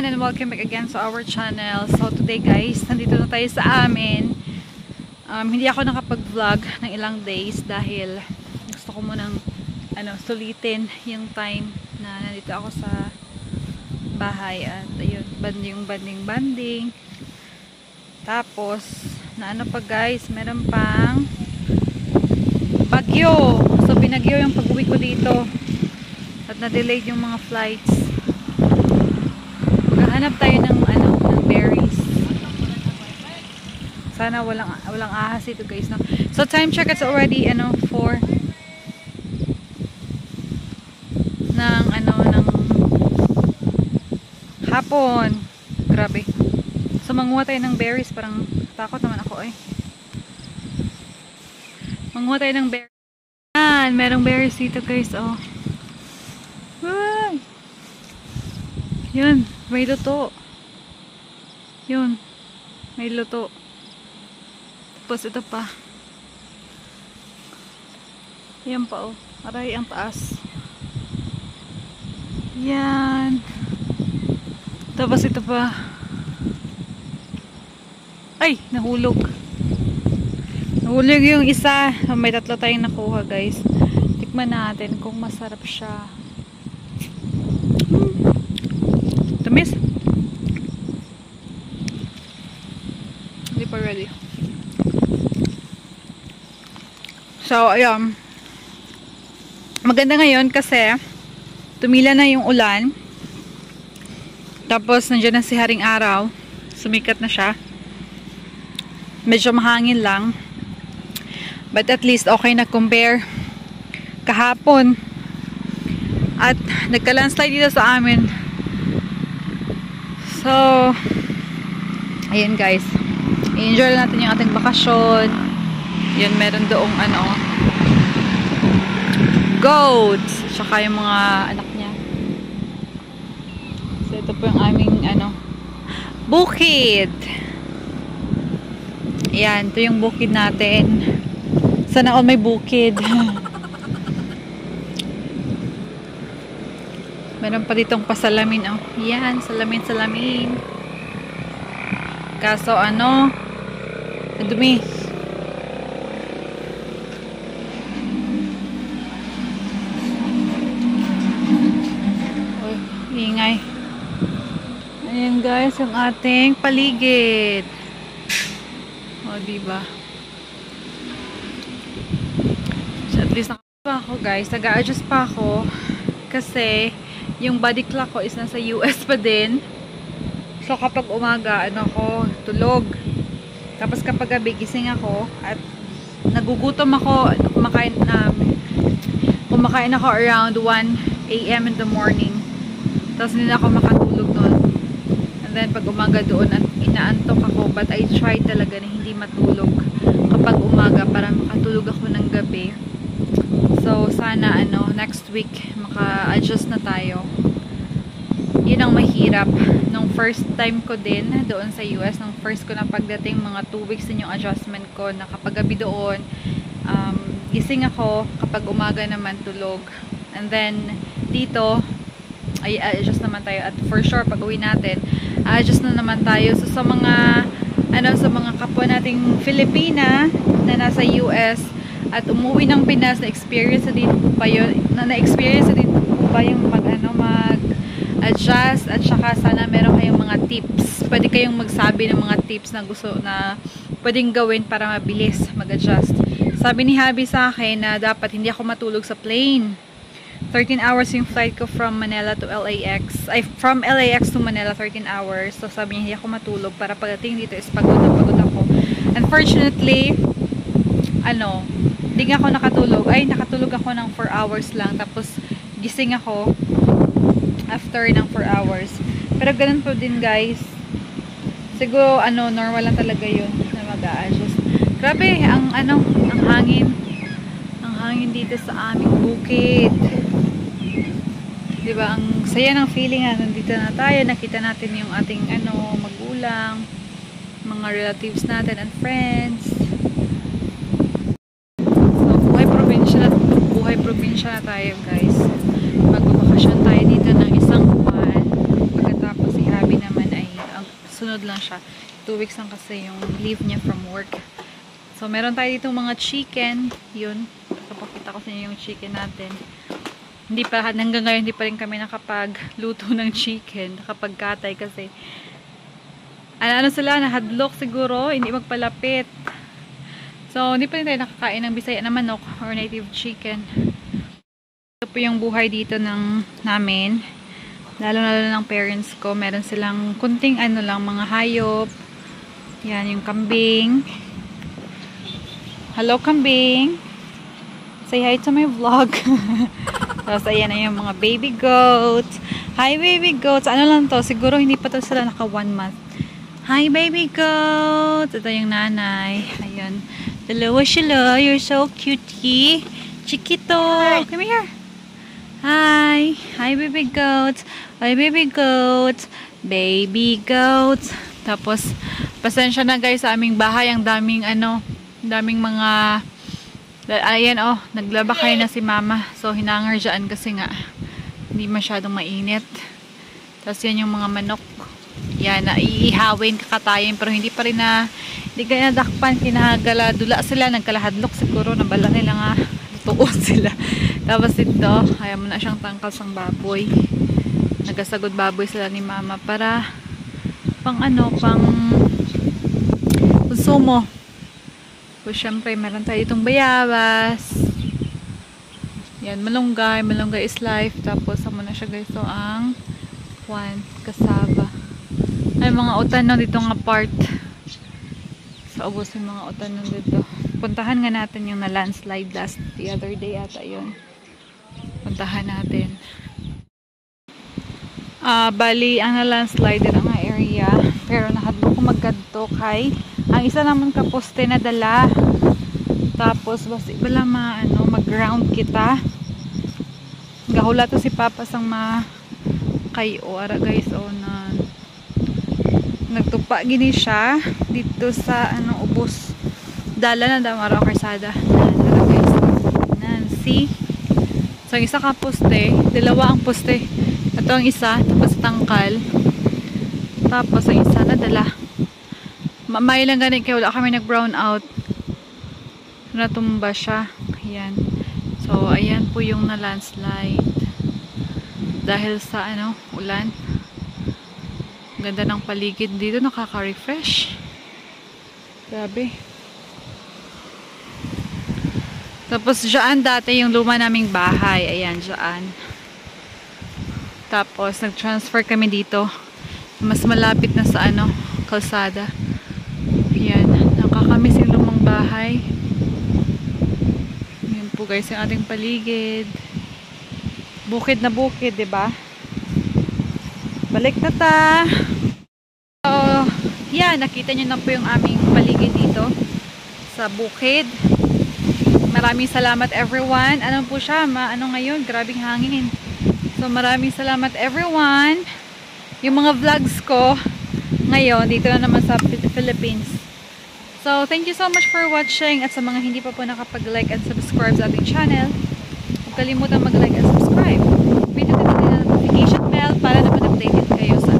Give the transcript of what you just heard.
everyone and welcome back again to our channel. So today guys, nandito na tayo sa amin. Hindi ako nakapag-vlog ng ilang days dahil gusto ko munang sulitin yung time na nandito ako sa bahay at ayun, banding. Tapos, pa guys, meron pang bagyo. So binagyo yung pag-uwi ko dito at na-delayed yung mga flights. Maghahanap tayo ng berries. Sana walang ahas ito guys, no? So time check, it's already 4 ng hapon. Grabe. So manguha tayo ng berries, parang takot naman ako Manguha tayo ng berries. Yan, merong berries dito guys, oh. Ay! Yun, may luto. Yun, may luto. Tapos ito pa. Yan pa, oh. Aray, ang taas. Yan. Tapos ito pa. Ay, nahulog. Nahulog yung isa. May 3 tayong nakuha, guys. Tikman natin kung masarap siya. Tamis? Hindi pa ready. So, ayun. Maganda ngayon kasi tumila na yung ulan. Tapos, nandiyan na si Haring Araw. Sumikat na siya. Medyo mahangin lang. But at least, okay na compare kahapon. At nagka-landslide dito sa amin. So, ayun guys. I-enjoy natin yung ating bakasyon. Yun, meron doong goats. Tsaka yung mga anak niya. So, ito po yung aming bukid. Ayan, ito yung bukid natin. Sana all may bukid. Meron pa ditong pasalamin, oh. Yan, salamin. Kaso, dumi. Uy, ingay. Ayan guys, yung ating paligid. O, diba? So, at least nakapa ako guys. Nag-a-adjust pa ako. Kasi, yung body clock ko is nasa US pa din. So, kapag umaga, tulog. Tapos, kapag gabi, gising ako. At, nagugutom ako. Kumakain ako around 1 AM in the morning. Tapos, hindi na ako makatulog nun. And then, pag umaga doon, inaantok ako. But, I try talaga na hindi matulog kapag umaga para makatulog ako ng gabi. So, sana, next week, maka-adjust na tayo. Yun ang mahirap. Nung first time ko din doon sa US, nung first ko na pagdating, mga 2 weeks din yung adjustment ko, na kapag gabi doon, gising ako, kapag umaga naman tulog. And then, dito, ay adjust naman tayo. At for sure, pag uwi natin, adjust na naman tayo. So, sa mga kapwa nating Filipina na nasa US, at umuwi ng Pinas, na-experience na din po ba yung mag-adjust, at saka sana meron kayong mga tips. Pwede kayong magsabi ng mga tips na gusto na pwedeng gawin para mabilis mag-adjust. Sabi ni Habi sa akin na dapat hindi ako matulog sa plane. 13 hours yung flight ko from Manila to LAX. From LAX to Manila, 13 hours. So sabi niya hindi ako matulog para pagdating dito is pagod ako. Unfortunately, hindi nga ako nakatulog. Nakatulog ako ng 4 hours lang. Tapos, gising ako after ng 4 hours. Pero ganun po din, guys. Siguro, normal lang talaga yun na mag-a-adjust. Grabe, ang hangin. Ang hangin dito sa aming bukid. Diba? Ang saya ng feeling na nandito na tayo. Nakita natin yung ating, magulang, mga relatives natin and friends. Buhay probinsya na tayo guys. Magbabakasyon tayo dito ng 1 buwan. Pagkatapos si Habi sunod-sunod lang siya. 2 weeks lang kasi yung leave niya from work. So, meron tayo dito mga chicken. Yun. Kapakita ko sa inyo yung chicken natin. Hindi pa, hanggang ngayon, hindi pa rin kami nakapagluto ng chicken. Nakapagkatay kasi. Ano sila, nahadlok siguro. Hindi magpalapit. So, hindi pa rin tayo nakakain ng Bisaya na manok or native chicken. Ito po yung buhay dito namin. Lalo-lalo ng parents ko. Meron silang kunting mga hayop. Yan, yung kambing. Hello, kambing. Say hi to my vlog. Tapos, ayan na yung mga baby goats. Hi, baby goats. Ano lang to? Siguro hindi pa to sila naka 1 month. Hi, baby goats. Ito yung nanay. Ayan. Dalawa sila. You're so cutie. Chiquito. Come here. Hi. Hi, baby goats. Hi, baby goats. Baby goats. Tapos, pasensya na guys sa aming bahay. Ang daming daming mga ayan naglaba kayo na si mama. So, hinangar dyan kasi nga hindi masyadong mainit. Tapos, yan yung mga manok. Yan, iihawin, kakatayin. Pero hindi pa rin hindi kaya nadakpan, kinagaladula sila. Nagkalahadlok siguro. Nabala nila nga. Tuon sila. Tapos ito, ayaw mo na siyang tangkal sang baboy. Nagasagod baboy sila ni mama para pang konsumo. So, syempre, meron tayo itong bayabas. Yan, malunggay. Malunggay is life. Tapos, amo na siya guys. So, ang kasaba. Ay, mga utanon dito nga part. Sa ubos yung mga utanon dito. Puntahan nga natin yung na-landslide the other day ata yun. Puntahan natin. Bali, ang na-landslide din ang area. Pero nahadlo ko magkadto kay ang isa naman kaposte na dala. Tapos, basi bala mag-ground kita. Gahula to si Papa sang kayo. Ara guys, nagtupa gini siya dito sa ubos. Dala na daw araw karsada. Ara guys. Nancy. So, ang isa ka poste, dalawa ang poste. Ito ang isa, tapos tangkal. Tapos, ang isa na dala. May lang ganit kaya wala kami nag-brown out. Natumba siya. Ayan. So, ayan po yung na-landslide. Dahil sa ulan. Ganda ng paligid dito. Nakaka-refresh. Grabe. Tapos, dyan dati yung luma naming bahay. Ayan, dyan. Tapos, nag-transfer kami dito. Mas malapit na sa kalsada. Ayan. Nakakamiss yung lumang bahay. Ayan po guys, yung ating paligid. Bukid na bukid, diba? Balik na ta! So, yan. Nakita nyo na po yung aming paligid dito. Sa bukid. Maraming salamat everyone. Ano po siya? Ngayon? Grabing hangin. So, maraming salamat everyone. Yung mga vlogs ko ngayon, dito na naman sa Philippines. So, thank you so much for watching. At sa mga hindi pa po nakapag-like and subscribe sa ating channel, huwag kalimutan mag-like and subscribe. Pindutin natin ang notification bell para naman updated kayo sa